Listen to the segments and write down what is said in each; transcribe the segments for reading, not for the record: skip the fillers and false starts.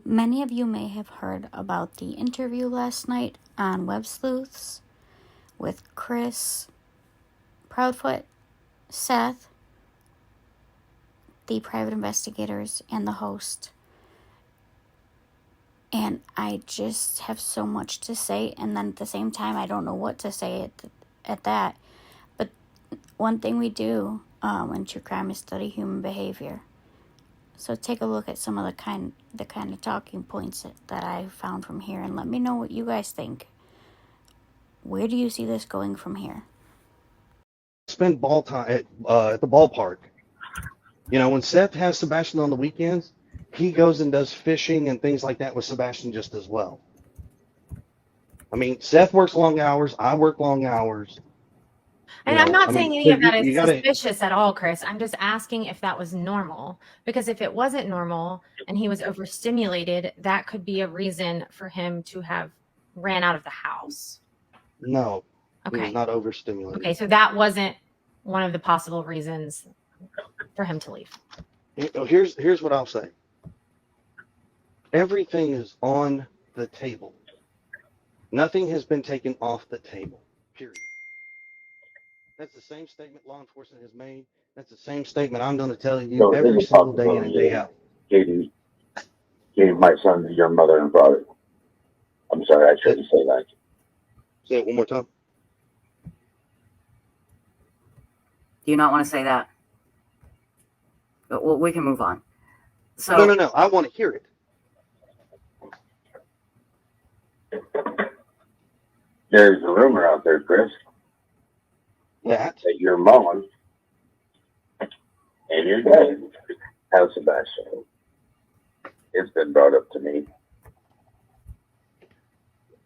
Many of you may have heard about the interview last night on Websluthes with Chris, Proudfoot, Seth, the private investigators, and the host. And I just have so much to say, and then at the same time, I don't know what to say at that. But one thing we do in true crime is study human behavior. So take a look at some of the kind of talking points that I found from here, and let me know what you guys think. Where do you see this going from here? Spend ball time at the ballpark. You know, when Seth has Sebastian on the weekends, he goes and does fishing and things like that with Sebastian just as well. I mean, Seth works long hours. I work long hours. And I'm not saying any of that is gotta, suspicious at all, Chris. I'm just asking if that was normal. Because if it wasn't normal and he was overstimulated, that could be a reason for him to have ran out of the house. No, Okay. He was not overstimulated. Okay, so that wasn't one of the possible reasons for him to leave. Here's what I'll say. Everything is on the table. Nothing has been taken off the table, period. That's the same statement law enforcement has made. That's the same statement I'm going to tell you every single day in and day out. Katie gave my son to your mother and father. I'm sorry, I shouldn't say that. Say it one more time. Do you not want to say that? Well, we can move on. So No. I want to hear it. There's a rumor out there, Chris, That your mom and your dad have Sebastian. It's been brought up to me.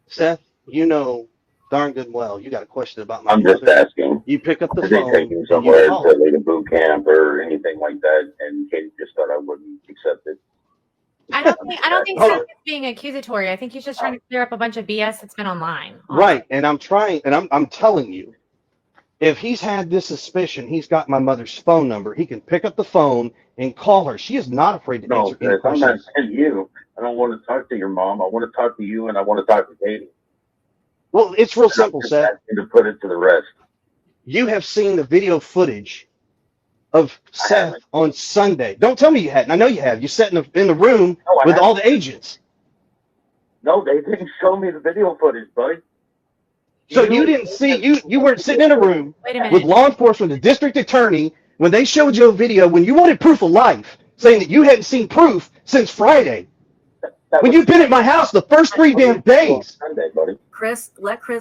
Seth, you know darn good and well, you got a question about my I'm just mother. asking. You pick up the Did they phone. take him somewhere to like a boot camp or anything like that, and Katie just thought I wouldn't accept it? I don't think Seth is being accusatory. I think he's just trying to clear up a bunch of BS that's been online. Right, and I'm trying, and I'm telling you, if he's had this suspicion, he's got my mother's phone number. He can pick up the phone and call her. She is not afraid to answer any questions. I'm not saying you. I don't want to talk to your mom. I want to talk to you, and I want to talk to Katie. Well, it's real simple, Seth. To put it to the rest. You have seen the video footage of Seth on Sunday. Don't tell me you hadn't. I know you have. You sat in the room with all the agents. No, they didn't show me the video footage, buddy. So you didn't see, you weren't sitting in a room with law enforcement, the district attorney, when they showed you a video, when you wanted proof of life, saying that you hadn't seen proof since Friday. When you've been at my house the first 3 damn days. Sunday, buddy.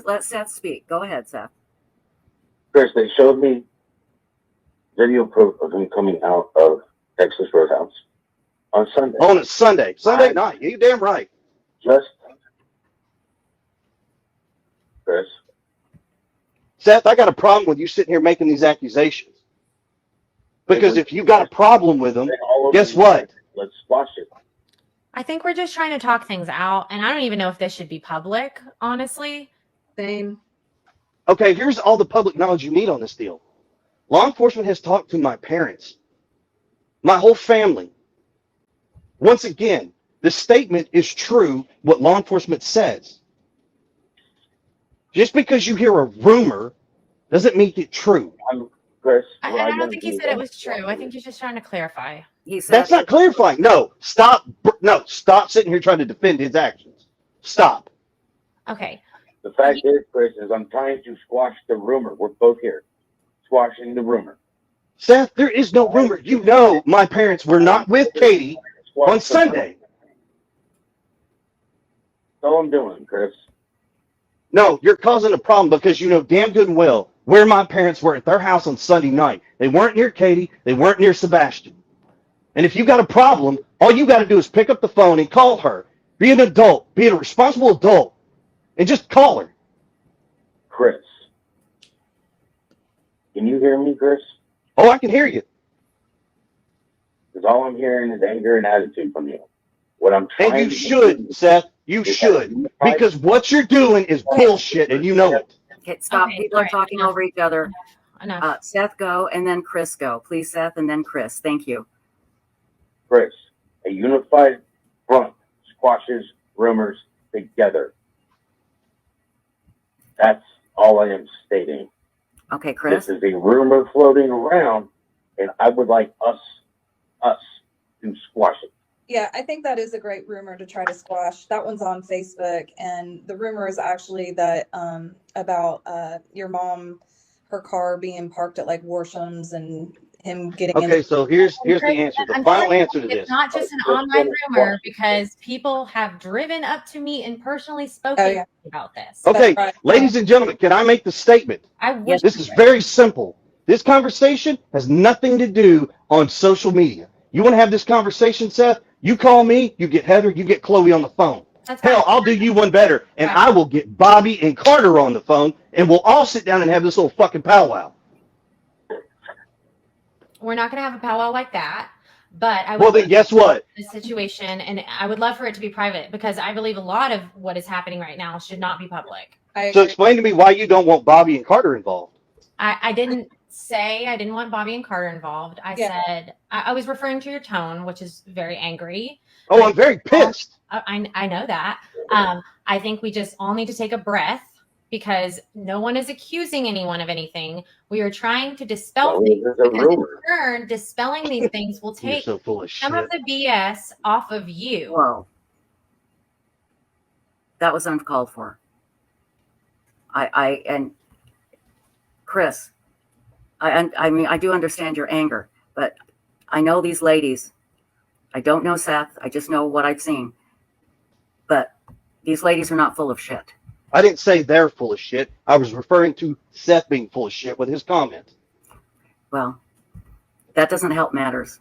let Seth speak. Go ahead, Seth. Chris, they showed me video proof of him coming out of Texas Roadhouse on Sunday. On a Sunday night. You damn right. Just, Chris. Seth, I got a problem with you sitting here making these accusations. Because if you got a problem with them, guess what? Let's squash it. I think we're just trying to talk things out, and I don't even know if this should be public, honestly. Same. Okay, here's all the public knowledge you need on this deal. Law enforcement has talked to my parents, my whole family. Once again, the statement is true, what law enforcement says. Just because you hear a rumor doesn't make it true. Chris, I don't think he said it was true. I think he's just trying to clarify. That's not clarifying. No, stop sitting here trying to defend his actions. Stop. Okay. The fact is, Chris, is I'm trying to squash the rumor. We're both here. Squashing the rumor. Seth, there is no rumor. You know my parents were not with Katie on Sunday. That's all I'm doing, Chris. No, you're causing a problem because you know damn good and well where my parents were at their house on Sunday night. They weren't near Katie. They weren't near Sebastian. And if you got a problem, all you got to do is pick up the phone and call her. Be an adult. Be a responsible adult. And just call her. Chris. Can you hear me, Chris? Oh, I can hear you. Because all I'm hearing is anger and attitude from you. What I'm trying and you should, Seth. You should. Because what you're doing is bullshit, and you know it. Okay, stop. Okay, People are talking over each other. Enough. Seth, go, and then Chris, go. Please, Seth, and then Chris. Thank you. Chris, a unified front squashes rumors together. That's all I am stating. Okay, Chris. This is a rumor floating around, and I would like us to squash it. Yeah, I think that is a great rumor to try to squash. That one's on Facebook, and the rumor is actually that about your mom, her car being parked at like Worsham's and him getting in. Okay, so here's the answer. The final answer to It's this. not just an online rumor because people have driven up to me and personally spoken about this. Okay, right. ladies and gentlemen, can I make the statement? I wish This is very simple. This conversation has nothing to do on social media. You want to have this conversation, Seth? You call me, you get Heather, you get Chloe on the phone. That's Hell, fine. I'll do you one better, and Right. I will get Bobby and Carter on the phone, and we'll all sit down and have this little fucking powwow. We're not going to have a powwow like that, but I would Well, then guess what? the situation, and I would love for it to be private because I believe a lot of what is happening right now should not be public. I So agree. explain to me why you don't want Bobby and Carter involved. I didn't say I didn't want Bobby and Carter involved. I Yeah. said I was referring to your tone, which is very angry. Oh, I'm very pissed. I know that. I think we just all need to take a breath because no one is accusing anyone of anything. We are trying to dispel Well, things it's a because in rumor. turn, dispelling these things will You're take so full of some shit. of the BS off of you. Whoa. That was uncalled for. And Chris, I mean, I do understand your anger, but I know these ladies. I don't know Seth. I just know what I've seen. But these ladies are not full of shit. I didn't say they're full of shit. I was referring to Seth being full of shit with his comment. Well, that doesn't help matters.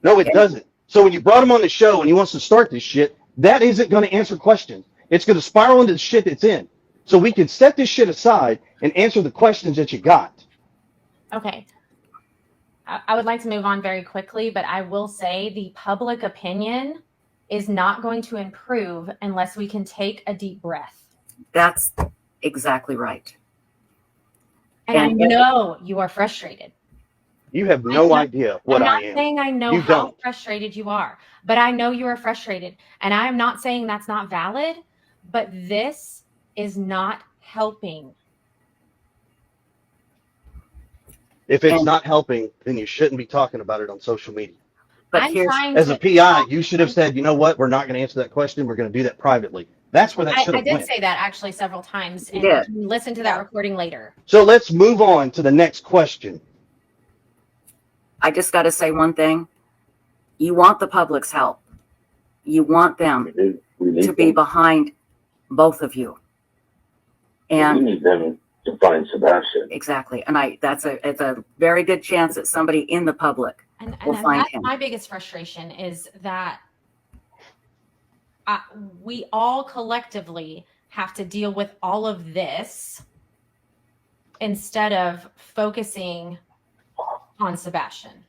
No, it doesn't. So when you brought him on the show and he wants to start this shit, that isn't going to answer questions. It's going to spiral into the shit it's in. So we can set this shit aside and answer the questions that you got. Okay. I would like to move on very quickly, but I will say the public opinion is not going to improve unless we can take a deep breath. That's exactly right. And I And- know you are frustrated. You have no idea what I'm I not am. saying I know You how don't. frustrated you are, but I know you are frustrated. And I am not saying that's not valid, but this is not helping. If it's And- not helping, then you shouldn't be talking about it on social media. But I'm here's trying As to, a PI, you should have said, you know what, we're not going to answer that question. We're going to do that privately. That's where that should I have did went. say that actually several times, and You you did. can listen to that recording later. So let's move on to the next question. I just got to say one thing. You want the public's help. You want them We need to be them. behind both of you. We And need them to find Sebastian. exactly. And it's a very good chance that somebody in the public And will find that's him. my biggest frustration is that we all collectively have to deal with all of this instead of focusing on Sebastian.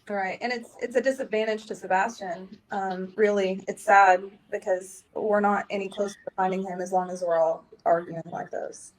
Right, and it's a disadvantage to Sebastian. Really, it's sad because we're not any closer to finding him as long as we're all arguing like this.